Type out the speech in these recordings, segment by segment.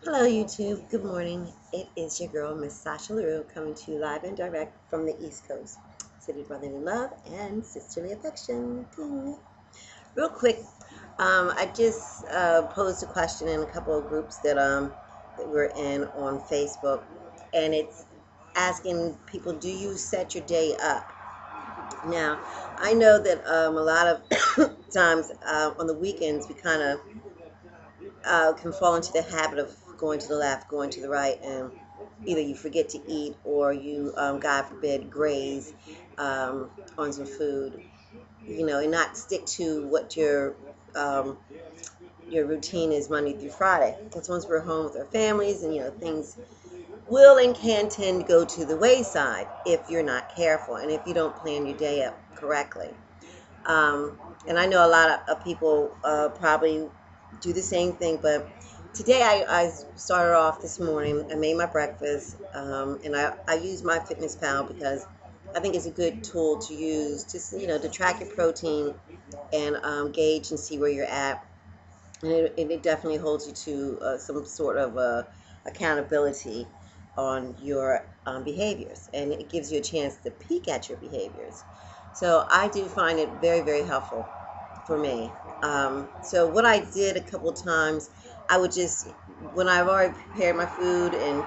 Hello YouTube, good morning. It is your girl, Miss Sasha LaRue, coming to you live and direct from the East Coast. City of brotherly love and sisterly affection. Ding. Real quick, I just posed a question in a couple of groups that we're in on Facebook, and it's asking people, do you set your day up? Now, I know that a lot of times on the weekends we kind of can fall into the habit of going to the left, going to the right, and either you forget to eat or you, God forbid, graze on some food, and not stick to what your routine is Monday through Friday. Because once we're home with our families, and things will and can tend to go to the wayside if you're not careful and if you don't plan your day up correctly. And I know a lot of people probably do the same thing, but today I started off this morning. I made my breakfast, and I use my Fittness Pal because I think it's a good tool to use to track your protein and gauge and see where you're at. And it definitely holds you to some sort of accountability on your behaviors, and it gives you a chance to peek at your behaviors. So I do find it very, very helpful for me. So what I did a couple times, I would just, when I've already prepared my food and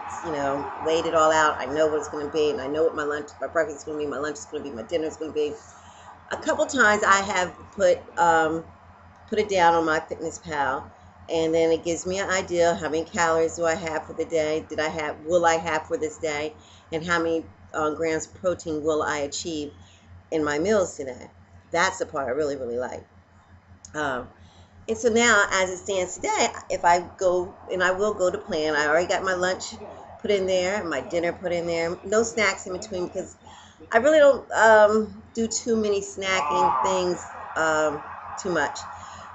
weighed it all out, I know what it's going to be, and I know what my breakfast is going to be, my lunch is going to be, my dinner is going to be. A couple times I have put it down on my Fittness Pal, and then it gives me an idea how many calories do I have for the day, will I have for this day, and how many grams of protein will I achieve in my meals today. That's the part I really, really like. Um, and so now, as it stands today, if I go, and I will go to plan, I already got my lunch put in there, my dinner put in there, no snacks in between, because I really don't do too many snacking things too much.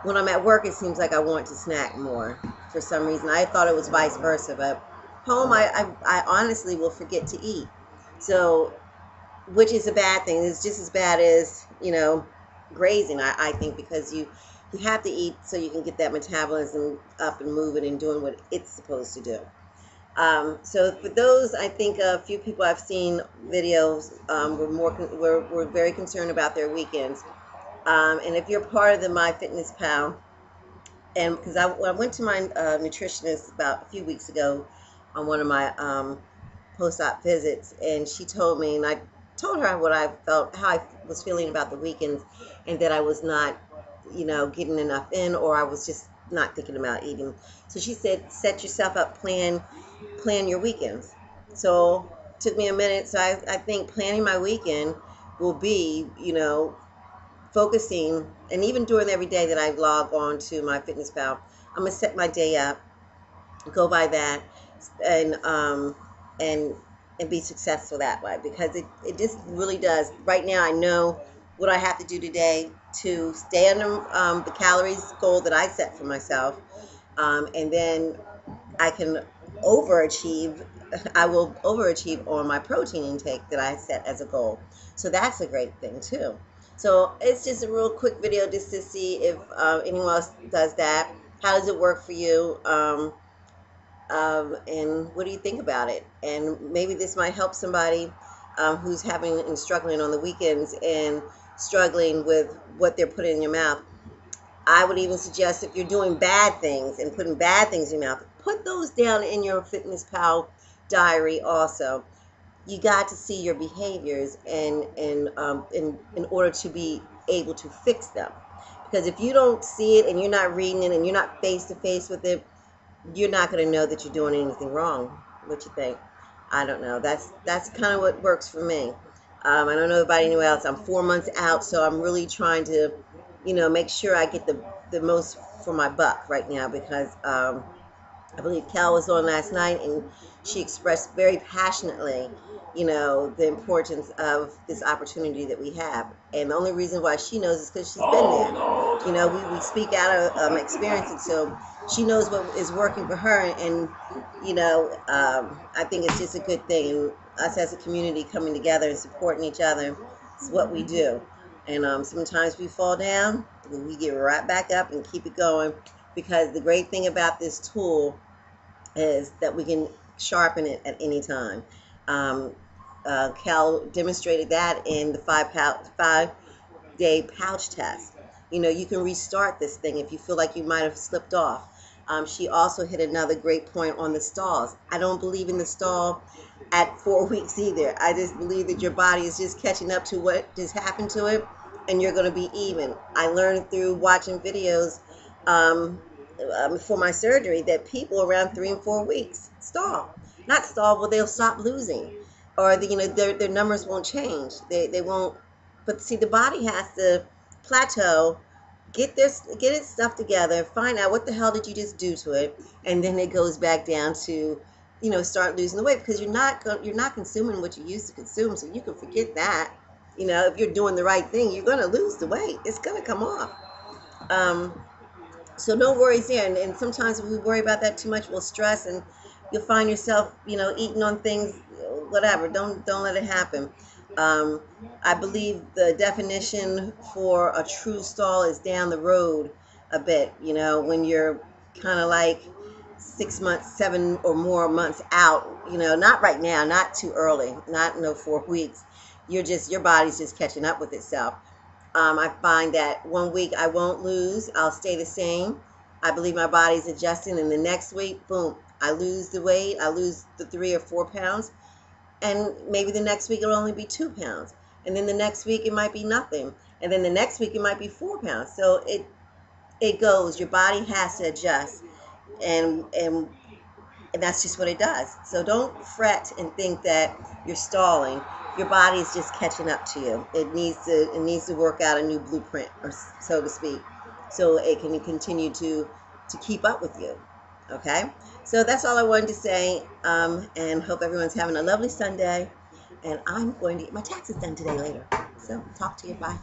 When I'm at work, it seems like I want to snack more for some reason. I thought it was vice versa, but home, I honestly will forget to eat. So, which is a bad thing. It's just as bad as, grazing, I think, because you have to eat so you can get that metabolism up and moving and doing what it's supposed to do. So for those, I think a few people I've seen videos were very concerned about their weekends. And if you're part of the My Fitness Pal, and because I went to my nutritionist about a few weeks ago on one of my post-op visits, and she told me, and I told her what I felt, how I was feeling about the weekends, and that I was not, getting enough in, or I was just not thinking about eating. So she said, set yourself up, plan your weekends. So it took me a minute. So I think planning my weekend will be, focusing, and even during every day that I log on to my Fitness Pal, I'm gonna set my day up, go by that, and and and be successful that way, because it just really does. Right now, I know what I have to do today to stay under the calories goal that I set for myself, and then I can overachieve. I will overachieve on my protein intake that I set as a goal. So that's a great thing too. So it's just a real quick video just to see if anyone else does that. How does it work for you? And what do you think about it? And maybe this might help somebody who's having and struggling on the weekends and struggling with what they're putting in your mouth. I would even suggest, if you're doing bad things and putting bad things in your mouth, put those down in your Fitness Pal diary also. You got to see your behaviors and in order to be able to fix them. Because if you don't see it and you're not reading it and you're not face to face with it, you're not going to know that you're doing anything wrong. What you think? I don't know. That's kind of what works for me. I don't know about anyone else. I'm 4 months out, so I'm really trying to, make sure I get the most for my buck right now, because I believe Cal was on last night, and she expressed very passionately, the importance of this opportunity that we have. And the only reason why she knows is because she's been there. We speak out of experience, and so she knows what is working for her. And, I think it's just a good thing. And us as a community coming together and supporting each other is what we do. And sometimes we fall down, we get right back up and keep it going, because the great thing about this tool is that we can sharpen it at any time. Um, Cal demonstrated that in the 5 day pouch test. You know, you can restart this thing if you feel like you might have slipped off. She also hit another great point on the stalls. I don't believe in the stall at 4 weeks either. I just believe that your body is just catching up to what just happened to it, and you're going to be even. I learned through watching videos um, for my surgery that people around 3 and 4 weeks stall. Not stall, but they'll stop losing, or their numbers won't change. They won't. But see, the body has to plateau, get its stuff together, find out what the hell did you just do to it, and then it goes back down to, start losing the weight, because you're not consuming what you used to consume, so you can forget that. If you're doing the right thing, you're gonna lose the weight. It's gonna come off. Um, so no worries there. And sometimes if we worry about that too much, we'll stress, and you'll find yourself, eating on things, whatever. Don't let it happen. Um, I believe the definition for a true stall is down the road a bit. When you're kind of like 6 months, 7 or more months out. Not right now, not too early, not no 4 weeks. Your body's just catching up with itself. I find that one week I won't lose, I'll stay the same. I believe my body's adjusting, and the next week, boom, I lose the weight, I lose the 3 or 4 pounds, and maybe the next week it'll only be 2 pounds, and then the next week it might be nothing, and then the next week it might be 4 pounds. So it goes. Your body has to adjust, and that's just what it does. So don't fret and think that you're stalling. Your body is just catching up to you. It needs to work out a new blueprint, or so to speak, so it can continue to keep up with you. Okay, so that's all I wanted to say, and hope everyone's having a lovely Sunday. And I'm going to get my taxes done today later. So talk to you. Bye.